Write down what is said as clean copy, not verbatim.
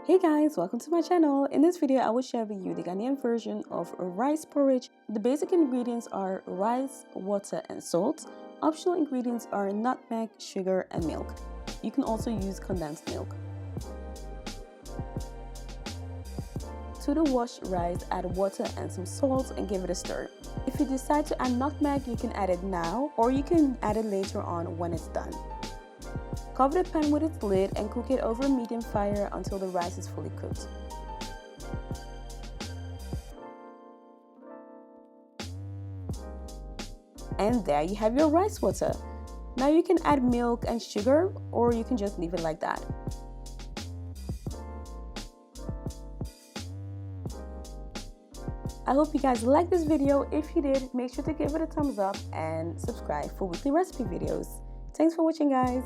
Hey guys, welcome to my channel. In this video, I will share with you the Ghanaian version of rice porridge. The basic ingredients are rice, water, and salt. Optional ingredients are nutmeg, sugar, and milk. You can also use condensed milk. To the washed rice, add water and some salt and give it a stir. If you decide to add nutmeg, you can add it now or you can add it later on when it's done. Cover the pan with its lid and cook it over a medium fire until the rice is fully cooked. And there you have your rice water. Now you can add milk and sugar, or you can just leave it like that. I hope you guys liked this video. If you did, make sure to give it a thumbs up and subscribe for weekly recipe videos. Thanks for watching, guys.